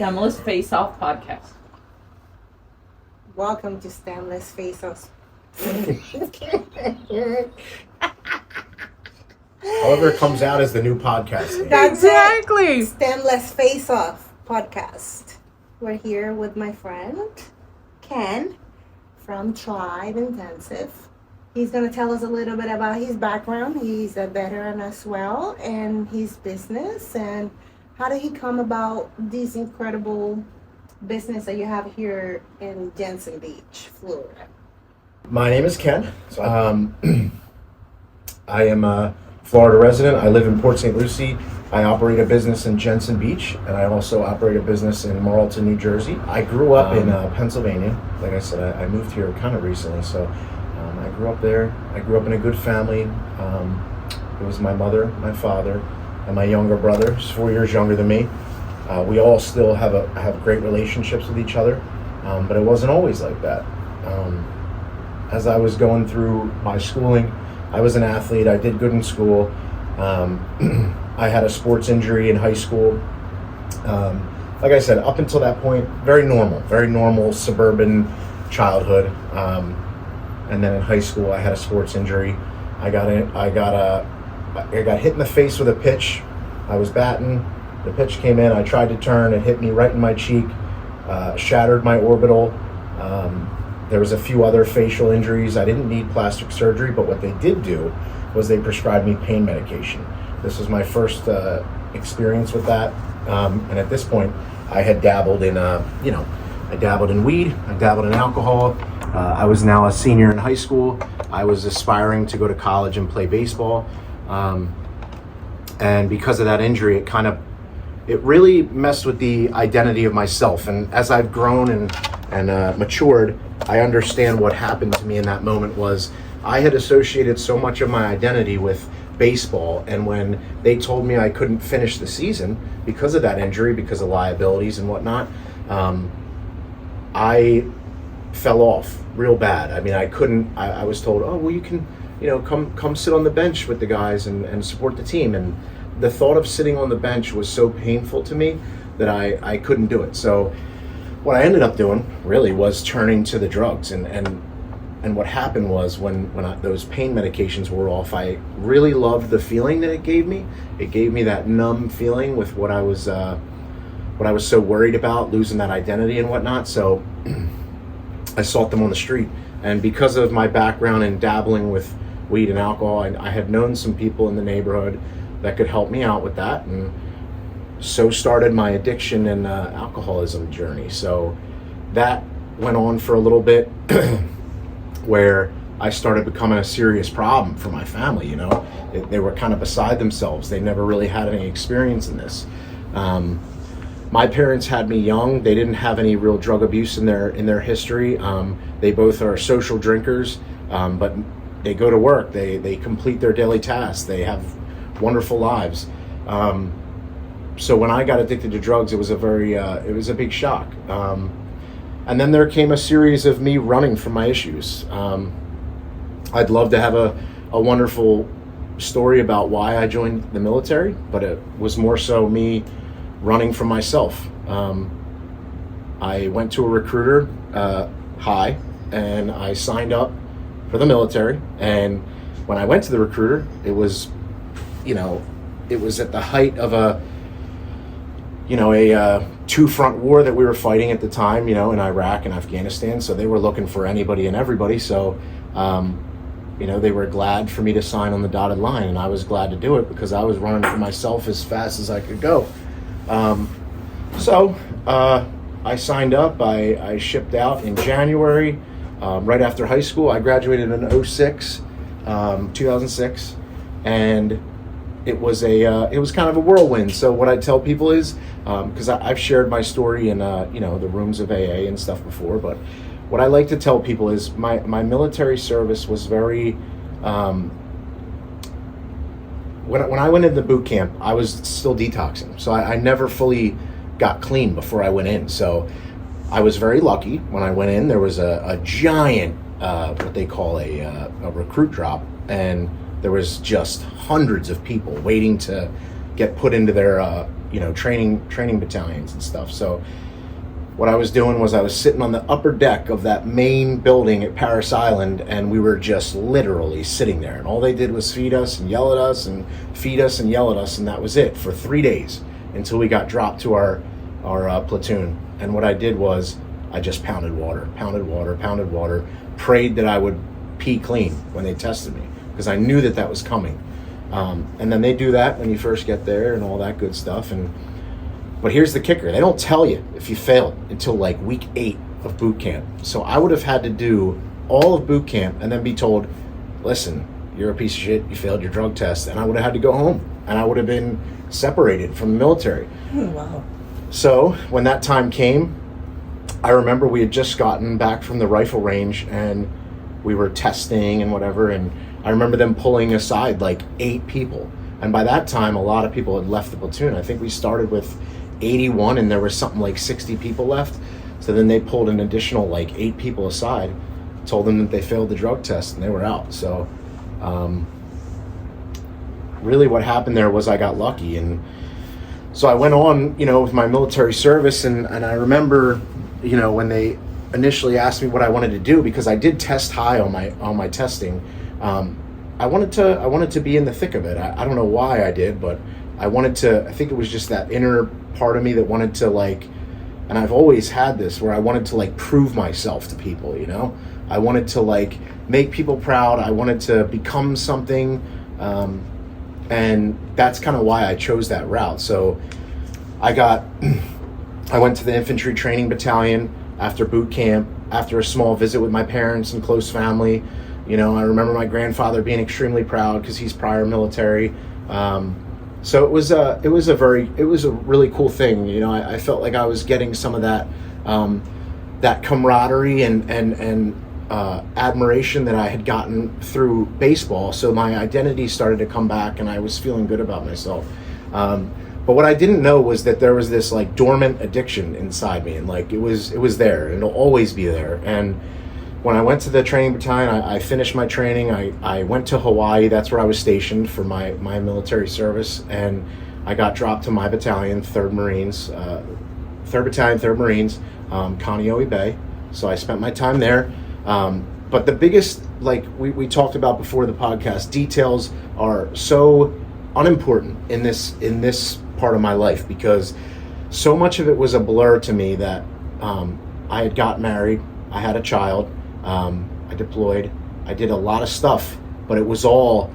Stemless Faceoff podcast. Welcome to Stemless Faceoff. However it comes out as the new podcast. That's Exactly. it. Stemless Faceoff podcast. We're here with my friend Ken from Tribe Intensive. He's going to tell us a little bit about his background. He's a veteran as well, and his business, and how did he come about this incredible business that you have here in Jensen Beach, Florida. My name is Ken. I am a Florida resident. I live in Port St. Lucie. I operate a business in Jensen Beach, and I also operate a business in Marlton, New Jersey. I grew up in Pennsylvania. Like I said, I moved here kind of recently, so I grew up there. I grew up in a good family. It was my mother, my father, and my younger brother, who's 4 years younger than me. We all still have great relationships with each other, but it wasn't always like that. As I was going through my schooling, I was an athlete. I did good in school. I had a sports injury in high school. Like I said, up until that point, very normal suburban childhood. And then in high school, I had a sports injury. I got hit in the face with a pitch. I was batting. The pitch came in. I tried to turn. It hit me right in my cheek, shattered my orbital. There was a few other facial injuries. I didn't need plastic surgery, but what they did do was they prescribed me pain medication. This was my first experience with that. And at this point, I had dabbled in, I dabbled in weed. I dabbled in alcohol. I was now a senior in high school. I was aspiring to go to college and play baseball. And because of that injury, it really messed with the identity of myself. And as I've grown and matured, I understand what happened to me in that moment was I had associated so much of my identity with baseball. And when they told me I couldn't finish the season because of that injury, because of liabilities and whatnot, I fell off real bad. I mean, I was told, oh, well, you can, come sit on the bench with the guys and support the team. And the thought of sitting on the bench was so painful to me that I couldn't do it. So what I ended up doing really was turning to the drugs. And what happened was when those pain medications were off, I really loved the feeling that it gave me. It gave me that numb feeling with what I was so worried about, losing that identity and whatnot. So I sought them on the street. And because of my background in dabbling with weed and alcohol, I had known some people in the neighborhood that could help me out with that. And so started my addiction and alcoholism journey. So that went on for a little bit where I started becoming a serious problem for my family. They were kind of beside themselves. They never really had any experience in this. My parents had me young. They didn't have any real drug abuse in their history. They both are social drinkers, but they go to work. They complete their daily tasks. They have wonderful lives. So when I got addicted to drugs, it was a big shock. And then there came a series of me running from my issues. I'd love to have a wonderful story about why I joined the military, but it was more so me running from myself. I went to a recruiter, and I signed up for the military. And when I went to the recruiter, it was at the height of a two-front war that we were fighting at the time, in Iraq and Afghanistan. So they were looking for anybody and everybody. So, they were glad for me to sign on the dotted line, and I was glad to do it because I was running for myself as fast as I could go. So I signed up. I shipped out in January, right after high school. I graduated in 2006, and it was kind of a whirlwind. So what I tell people is, because I've shared my story in the rooms of AA and stuff before, but what I like to tell people is my military service was very. When I went into boot camp, I was still detoxing, so I never fully got clean before I went in. So I was very lucky when I went in. There was a giant, what they call a recruit drop, and there was just hundreds of people waiting to get put into their training battalions and stuff. So what I was doing was I was sitting on the upper deck of that main building at Paris Island, and we were just literally sitting there. And all they did was feed us and yell at us and feed us and yell at us, and that was it for 3 days until we got dropped to our platoon. And what I did was I just pounded water, prayed that I would pee clean when they tested me, because I knew that was coming. And then they do that when you first get there and all that good stuff. But here's the kicker. They don't tell you if you failed until like week 8 of boot camp. So I would have had to do all of boot camp and then be told, listen, you're a piece of shit, you failed your drug test. And I would have had to go home, and I would have been separated from the military. Oh, wow. So when that time came, I remember we had just gotten back from the rifle range and we were testing and whatever. And I remember them pulling aside like 8 people. And by that time, a lot of people had left the platoon. I think we started with 81 and there was something like 60 people left. So then they pulled an additional like 8 people aside, told them that they failed the drug test, and they were out. So really what happened there was I got lucky. And so I went on, with my military service, and I remember, when they initially asked me what I wanted to do, because I did test high on my testing. I wanted to be in the thick of it. I don't know why I did, but I think it was just that inner part of me that wanted to and I've always had this where I wanted to prove myself to people, I wanted to make people proud. I wanted to become something. And that's kind of why I chose that route. So I went to the infantry training battalion after boot camp, after a small visit with my parents and close family. I remember my grandfather being extremely proud because he's prior military. So it was a really cool thing. I felt like I was getting some of that camaraderie and admiration that I had gotten through baseball. So my identity started to come back, and I was feeling good about myself. But what I didn't know was that there was this dormant addiction inside me, and it was there, and it'll always be there. And when I went to the training battalion, I finished my training. I went to Hawaii. That's where I was stationed for my military service, and I got dropped to my battalion, 3rd Marines, 3rd Battalion, 3rd Marines, Kaneohe Bay. So I spent my time there. But the biggest, we talked about before the podcast, details are so unimportant in this part of my life, because so much of it was a blur to me that I had got married, I had a child, I deployed, I did a lot of stuff, but it was all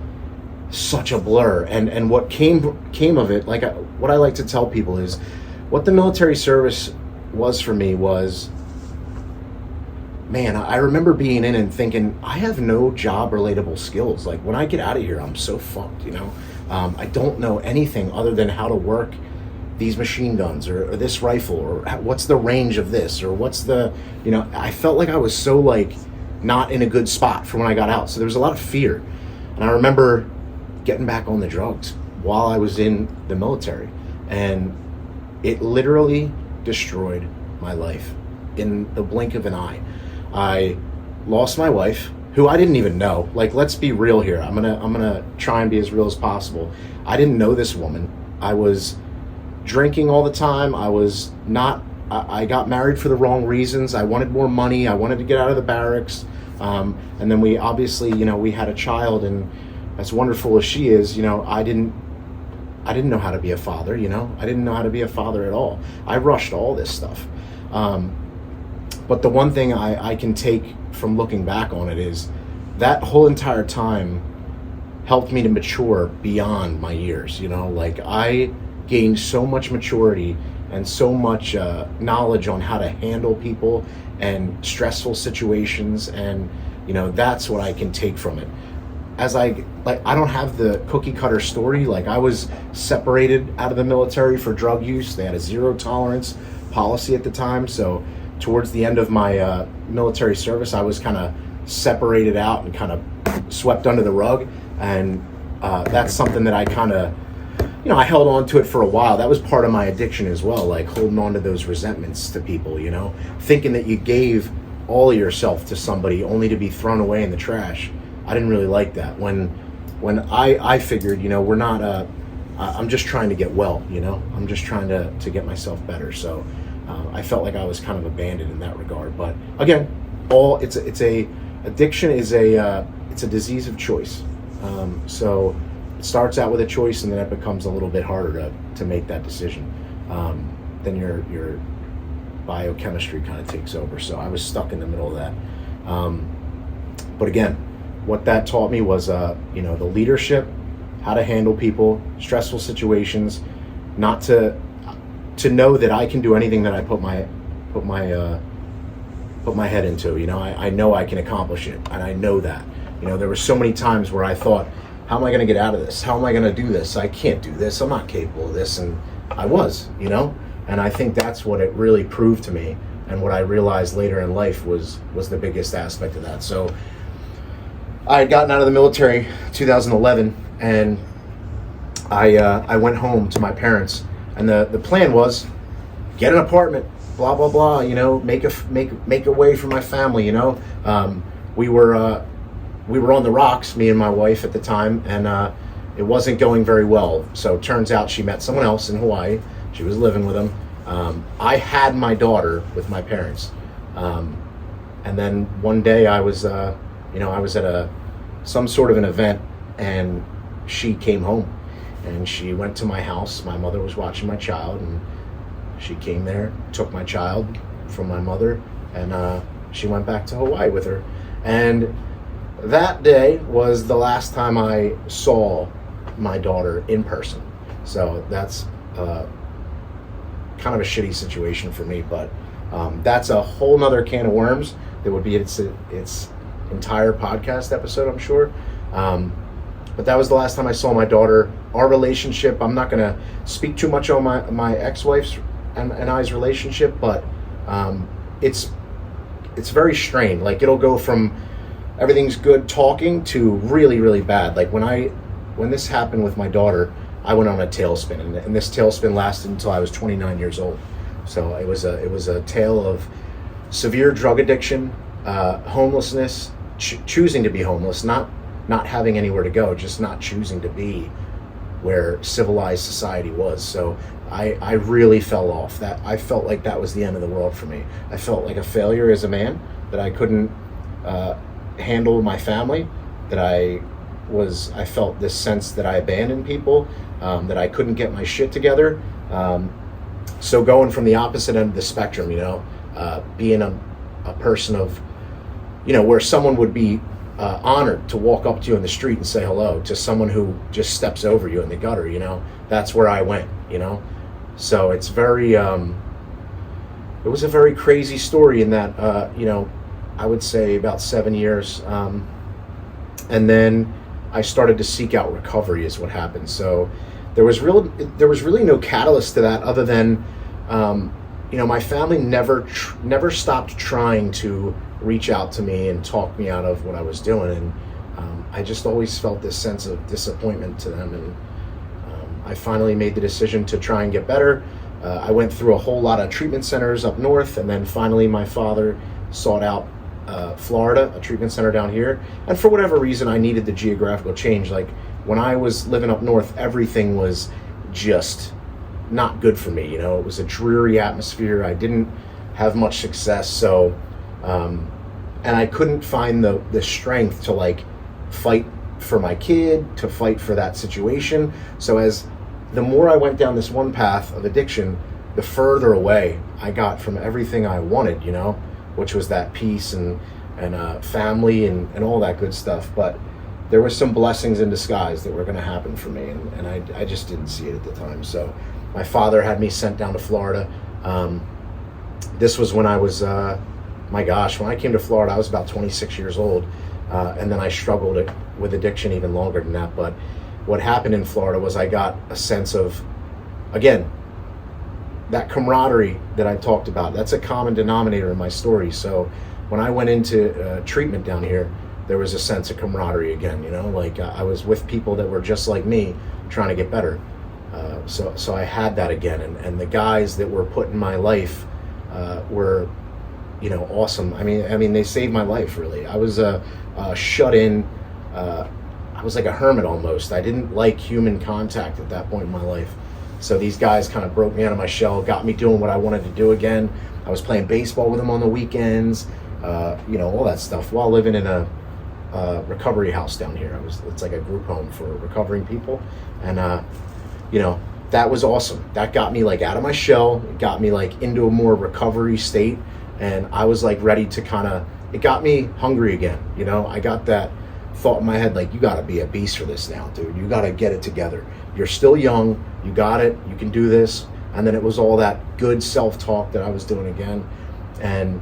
such a blur. And what came of it, what I like to tell people is, what the military service was for me was, man, I remember being in and thinking, I have no job relatable skills. When I get out of here, I'm so fucked, I don't know anything other than how to work these machine guns or this rifle, or what's the range of this, or what's the, I felt like I was so not in a good spot for when I got out. So there was a lot of fear. And I remember getting back on the drugs while I was in the military, and it literally destroyed my life in the blink of an eye. I lost my wife, who I didn't even know. Let's be real here. I'm gonna try and be as real as possible. I didn't know this woman. I was drinking all the time. I got married for the wrong reasons. I wanted more money. I wanted to get out of the barracks. And then we obviously, we had a child, and as wonderful as she is, I didn't know how to be a father, I didn't know how to be a father at all. I rushed all this stuff. But the one thing I can take from looking back on it is that whole entire time helped me to mature beyond my years. I gained so much maturity and so much knowledge on how to handle people and stressful situations, and that's what I can take from it. As I don't have the cookie cutter story. I was separated out of the military for drug use. They had a 0 tolerance policy at the time, so towards the end of my military service, I was kind of separated out and kind of swept under the rug. And that's something that I kind of, I held on to it for a while. That was part of my addiction as well, holding on to those resentments to people, thinking that you gave all of yourself to somebody only to be thrown away in the trash. I didn't really like that. When I figured, we're not I'm just trying to get well, you know, I'm just trying to get myself better. So I felt like I was kind of abandoned in that regard. But again, addiction is it's a disease of choice. So it starts out with a choice, and then it becomes a little bit harder to make that decision. Then your biochemistry kind of takes over. So I was stuck in the middle of that. But again, what that taught me was, the leadership, how to handle people, stressful situations, not to know that I can do anything that I put my head into. You know, I know I can accomplish it, and I know that. You know, there were so many times where I thought, how am I going to get out of this? How am I going to do this? I can't do this. I'm not capable of this. And I was, you know, and I think that's what it really proved to me. And what I realized later in life was the biggest aspect of that. So I had gotten out of the military 2011, and I went home to my parents, and the plan was get an apartment, blah blah blah, you know, make a way for my family, you know. We were on the rocks, me and my wife at the time, and it wasn't going very well. So it turns out she met someone else in Hawaii. She was living with him. I had my daughter with my parents, and then one day I was at some sort of an event, and she came home, and she went to my house. My mother was watching my child, and she came there, took my child from my mother, and she went back to Hawaii with her. And that day was the last time I saw my daughter in person. So that's kind of a shitty situation for me, but that's a whole nother can of worms that would be its entire podcast episode, I'm sure. But that was the last time I saw my daughter. Our relationship, I'm not going to speak too much on my ex-wife's and I's relationship, but it's very strained. Like, it'll go from everything's good talking to really, really bad. Like when this happened with my daughter, I went on a tailspin, and this tailspin lasted until I was 29 years old. So it was a tale of severe drug addiction, homelessness, choosing to be homeless, not having anywhere to go, just not choosing to be where civilized society was. So I really fell off. That I felt like that was the end of the world for me. I felt like a failure as a man, that I couldn't handle my family, that I felt this sense that I abandoned people, that I couldn't get my shit together. So going from the opposite end of the spectrum, you know, being a person of, you know, where someone would be honored to walk up to you in the street and say hello, to someone who just steps over you in the gutter, you know, that's where I went, you know. So it's very, it was a very crazy story in that, you know, I would say about 7 years. And then I started to seek out recovery is what happened. So there was really no catalyst to that other than, you know, my family never stopped trying to reach out to me and talk me out of what I was doing. And I just always felt this sense of disappointment to them. And I finally made the decision to try and get better. I went through a whole lot of treatment centers up north, and then finally my father sought out Florida, a treatment center down here. And for whatever reason, I needed the geographical change. Like, when I was living up north, everything was just not good for me. You know, it was a dreary atmosphere. I didn't have much success. So, and I couldn't find the strength to like fight for my kid, to fight for that situation. So as the more I went down this one path of addiction, the further away I got from everything I wanted, you know, which was that peace and family and all that good stuff. But there were some blessings in disguise that were going to happen for me, and I just didn't see it at the time. So my father had me sent down to Florida. This was when I was, my gosh, when I came to Florida, I was about 26 years old. And then I struggled with addiction even longer than that. But what happened in Florida was I got a sense of, again, that camaraderie that I talked about. That's a common denominator in my story. So when I went into treatment down here, there was a sense of camaraderie again, you know, like I was with people that were just like me trying to get better. So I had that again. And the guys that were put in my life were, you know, awesome. I mean, they saved my life, really. I was shut in. I was like a hermit almost. I didn't like human contact at that point in my life. So these guys kind of broke me out of my shell, got me doing what I wanted to do again. I was playing baseball with them on the weekends, all that stuff, while living in a recovery house down here. It's like a group home for recovering people. And, that was awesome. That got me like out of my shell. It got me like into a more recovery state. And I was like ready to it got me hungry again. I got that thought in my head, like, you got to be a beast for this now, dude. You got to get it together. You're still young. You got it. You can do this. And then it was all that good self-talk that I was doing again. And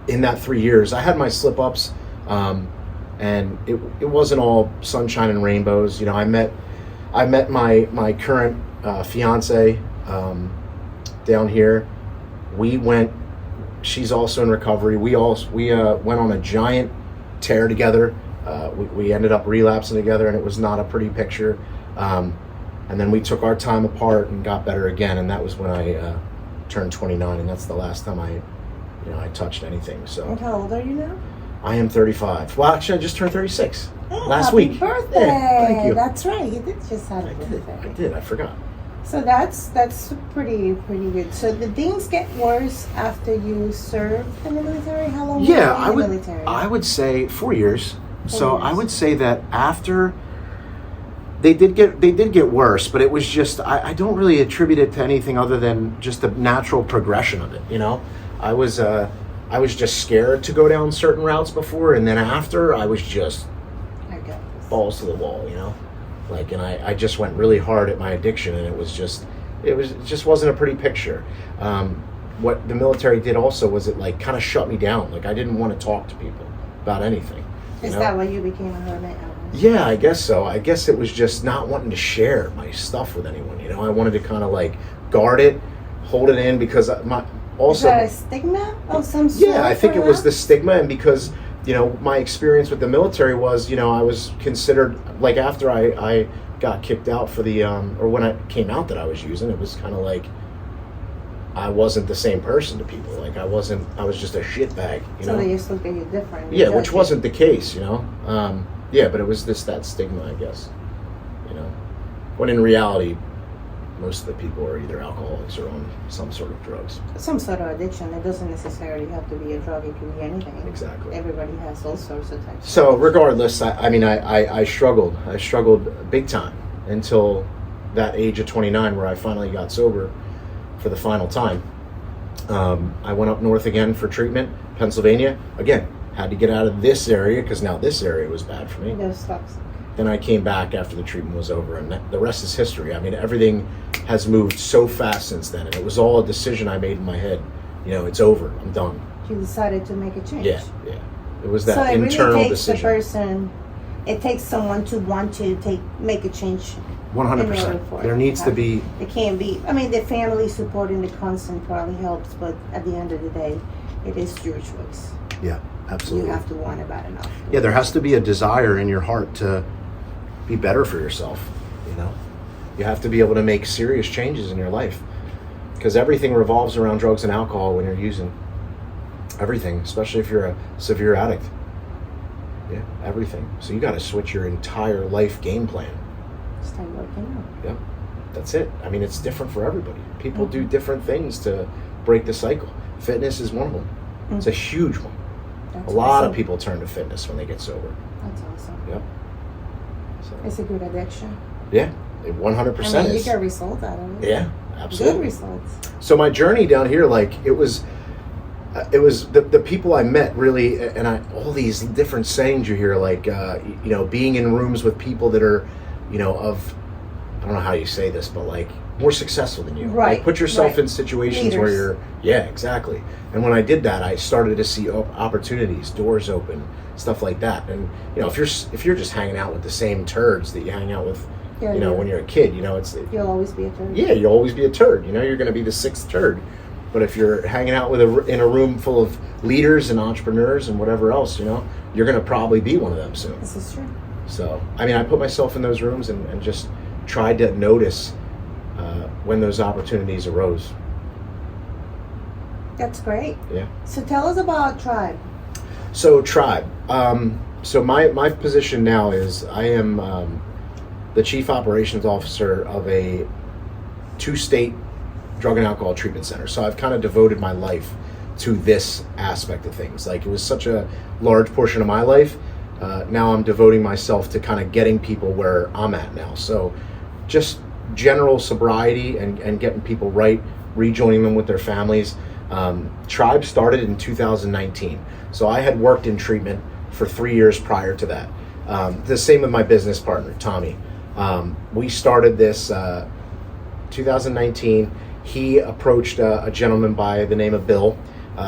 in that 3 years, I had my slip-ups, and it wasn't all sunshine and rainbows. I met my current fiance down here. She's also in recovery. We went on a giant tear together. We ended up relapsing together, and it was not a pretty picture. And then we took our time apart and got better again, and that was when I turned 29, and that's the last time I touched anything. So. And how old are you now? I am 35. Well, actually, I just turned 36 last happy week. Birthday! Yeah, thank you. That's right. You did just have a birthday. I did. I forgot. So that's pretty good. So did things get worse after you served in the military? How long were you in the military? I would say 4 years. 4 So years. I would say that after they did get worse, but it was just I don't really attribute it to anything other than just the natural progression of it. I was just scared to go down certain routes before, and then after I was just balls to the wall. And I just went really hard at my addiction, and it just wasn't a pretty picture. What the military did also was it like kind of shut me down. Like I didn't want to talk to people about anything. Is that why you became a hermit? Yeah, I guess so. I guess it was just not wanting to share my stuff with anyone. I wanted to kind of like guard it, hold it in, because Is that a stigma of some sort? Yeah, I think it was the stigma, and because my experience with the military was, I was considered, like, after I got kicked out for the or when I came out that I was using, it was kind of like I wasn't the same person to people. Like I was just a shitbag. So they just looked at you different. Yeah, which wasn't the case. Yeah, but it was that stigma, I guess. When in reality, most of the people are either alcoholics or on some sort of drugs. Some sort of addiction. It doesn't necessarily have to be a drug. It can be anything. Exactly. Everybody has all sorts of types. So regardless, I struggled. I struggled big time until that age of 29, where I finally got sober for the final time. I went up north again for treatment, Pennsylvania. Again, had to get out of this area because now this area was bad for me. Those stops. Then I came back after the treatment was over, and the rest is history. Everything has moved so fast since then, and it was all a decision I made in my head. It's over. I'm done. You decided to make a change. Yeah. It was that so it internal really takes decision. It takes someone to want to make a change. 100%. There needs to be. It can't be. The family support and the constant probably helps, but at the end of the day, it is your choice. Yeah, absolutely. You have to want it bad enough. Yeah, there has to be a desire in your heart to be better for yourself. You have to be able to make serious changes in your life, because everything revolves around drugs and alcohol when you're using. Everything, especially if you're a severe addict. Yeah, everything. So you got to switch your entire life game plan. Start working out. Yeah, that's it. It's different for everybody. People do different things to break the cycle. Fitness is one of them. It's a huge one. That's a lot awesome. of people turn to fitness when they get sober. That's awesome. Yep. So, It's a good addiction. yeah, it 100% you is. get results out of it. Yeah, absolutely. Good results. So my journey down here, like, it was the people I met really, and all these different sayings you hear, like, being in rooms with people that are, of, I don't know how you say this, but like more successful than you. Right. Like, put yourself right. in situations where Leaders. yeah, exactly. And when I did that, I started to see opportunities, doors open, stuff like that. And if you're just hanging out with the same turds that you hang out with, Yeah. when you're a kid, You'll always be a turd. yeah, you'll always be a turd. You're going to be the sixth turd. But if you're hanging out in a room full of leaders and entrepreneurs and whatever else, you're going to probably be one of them soon. This is true. So, I put myself in those rooms and just tried to notice when those opportunities arose. That's great. Yeah. So tell us about Tribe. So, Tribe. So my position now is I am the chief operations officer of a 2-state drug and alcohol treatment center. So I've kind of devoted my life to this aspect of things. Like, it was such a large portion of my life. Now I'm devoting myself to kind of getting people where I'm at now. So just general sobriety and getting people right, rejoining them with their families. Tribe started in 2019. So I had worked in treatment for 3 years prior to that. The same with my business partner, Tommy. We started this 2019. He approached a gentleman by the name of Bill.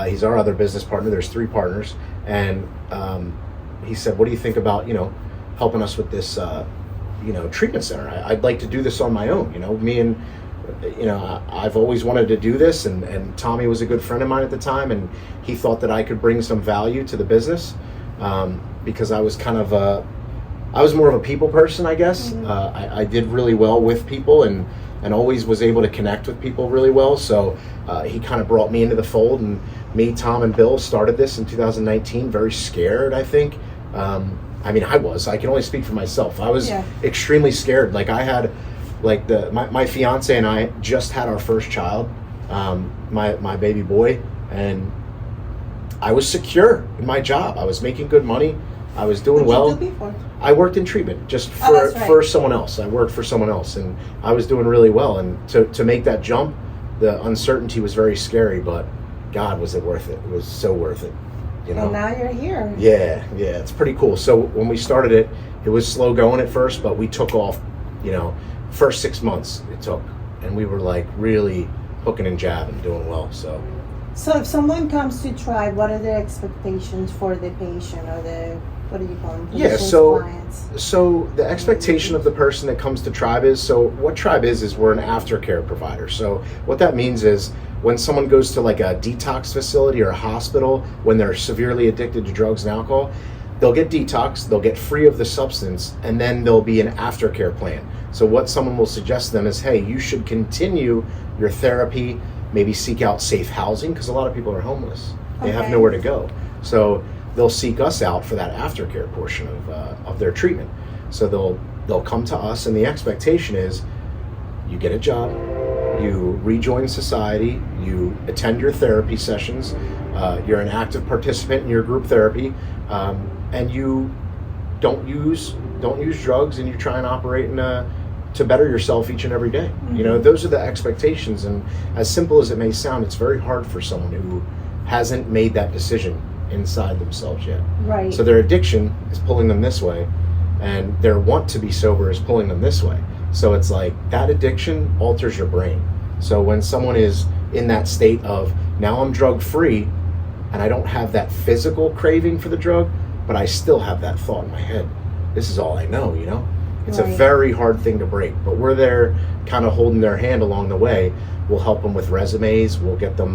He's our other business partner. There's 3 partners. And he said, what do you think about, helping us with this, treatment center? I'd like to do this on my own. Me and, I've always wanted to do this. And Tommy was a good friend of mine at the time. And he thought that I could bring some value to the business because I was kind of I was more of a people person, I guess. Mm-hmm. I did really well with people and always was able to connect with people really well. So he kind of brought me into the fold, and me, Tom, and Bill started this in 2019, very scared, I think. I can only speak for myself. I was extremely scared. Like, I had, my fiance and I just had our first child, my baby boy, and I was secure in my job. I was making good money. I was doing well. What did you do before? I worked in treatment just for someone else. I worked for someone else, and I was doing really well. And to make that jump, the uncertainty was very scary, but God, was it worth it? It was so worth it. And now you're here. Yeah, it's pretty cool. So when we started it, it was slow going at first, but we took off, first 6 months it took. And we were like really hooking and jabbing, doing well. So if someone comes to Tribe, what are the expectations for the patient or the, what do you call them? Clients? So the expectation of the person that comes to Tribe is, what Tribe is we're an aftercare provider. So what that means is when someone goes to like a detox facility or a hospital, when they're severely addicted to drugs and alcohol, they'll get detox, they'll get free of the substance, and then there'll be an aftercare plan. So what someone will suggest to them is, hey, you should continue your therapy, maybe seek out safe housing, because a lot of people are homeless. They have nowhere to go. So they'll seek us out for that aftercare portion of their treatment. So they'll come to us, and the expectation is you get a job, you rejoin society, you attend your therapy sessions, you're an active participant in your group therapy, and you don't use drugs, and you try and operate to better yourself each and every day. Mm-hmm. Those are the expectations, and as simple as it may sound, it's very hard for someone who hasn't made that decision inside themselves yet. Right. So their addiction is pulling them this way, and their want to be sober is pulling them this way. So it's like that addiction alters your brain. So when someone is in that state of, now I'm drug free and I don't have that physical craving for the drug, but I still have that thought in my head, this is all I know, It's a very hard thing to break, but we're there kind of holding their hand along the way. We'll help them with resumes. We'll get them,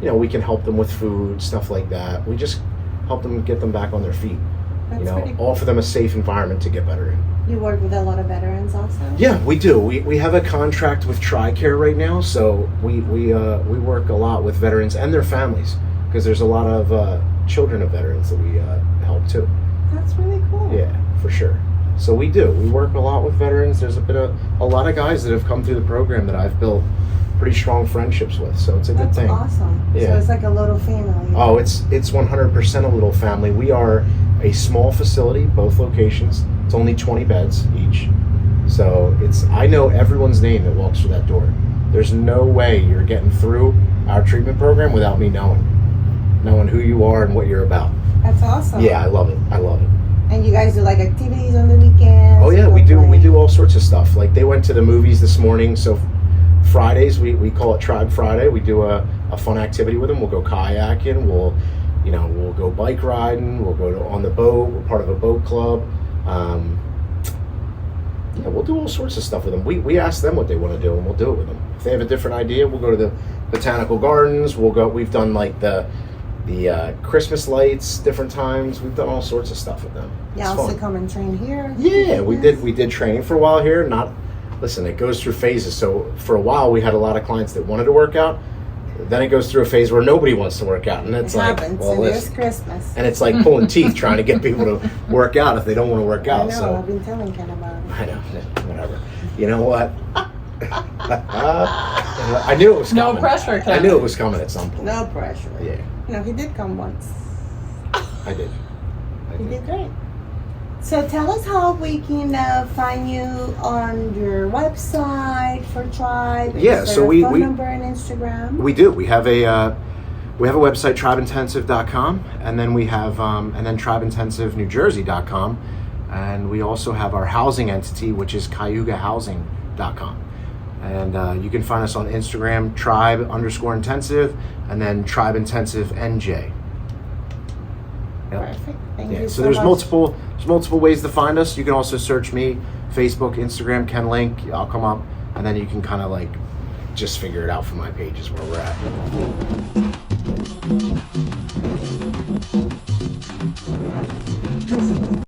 we can help them with food, stuff like that. We just help them get them back on their feet. That's pretty cool. Offer them a safe environment to get better in. You work with a lot of veterans also? Yeah, we do. We have a contract with TRICARE right now, so we work a lot with veterans and their families, because there's a lot of children of veterans that we help too. That's really cool. Yeah, for sure. So we do. We work a lot with veterans. There's been a lot of guys that have come through the program that I've built pretty strong friendsps with. So it's a good thing. That's awesome. Yeah. So it's like a little family. Oh, it's 100% a little family. We are a small facility, both locations. It's only 20 beds each. So I know everyone's name that walks through that door. There's no way you're getting through our treatment program without me knowing who you are and what you're about. That's awesome. Yeah, I love it. And you guys do like activities on the weekends? Oh yeah, we do all sorts of stuff. Like they went to the movies this morning, so Fridays we call it Tribe Friday. We do a fun activity with them. We'll go kayaking, we'll go bike riding, we'll go on the boat. We're part of a boat club. We'll do all sorts of stuff with them. We ask them what they want to do, and we'll do it with them. If they have a different idea, we'll go to the botanical gardens. We've done like the Christmas lights different times. We've done all sorts of stuff with them. Yeah, also come and train here. Yeah, we did training for a while here. Listen, it goes through phases. So for a while we had a lot of clients that wanted to work out. Then it goes through a phase where nobody wants to work out, and it's It like, happens. well, And there's listen. Christmas. And it's like pulling teeth trying to get people to work out if they don't want to work I out. know. So I've been telling Ken about it. I know, whatever. You know what? I knew it was No coming. pressure, Ken. I knew it was coming at some point. No pressure. Yeah, No, he did come once. I did. He did great. So tell us how we can find you on your website for Tribe. Yeah, Is so there a we- phone we- number and Instagram. We do. We have a website, tribeintensive.com, and then we have and then tribeintensivenewjersey.com, and we also have our housing entity, which is cayugahousing.com. And you can find us on Instagram, tribe_intensive, and then tribeintensivenj. Yep. Perfect. Thank Yeah, you so so there's much. multiple ways to find us. You can also search me, Facebook, Instagram, Ken Link. I'll come up, and then you can kind of like just figure it out from my pages where we're at.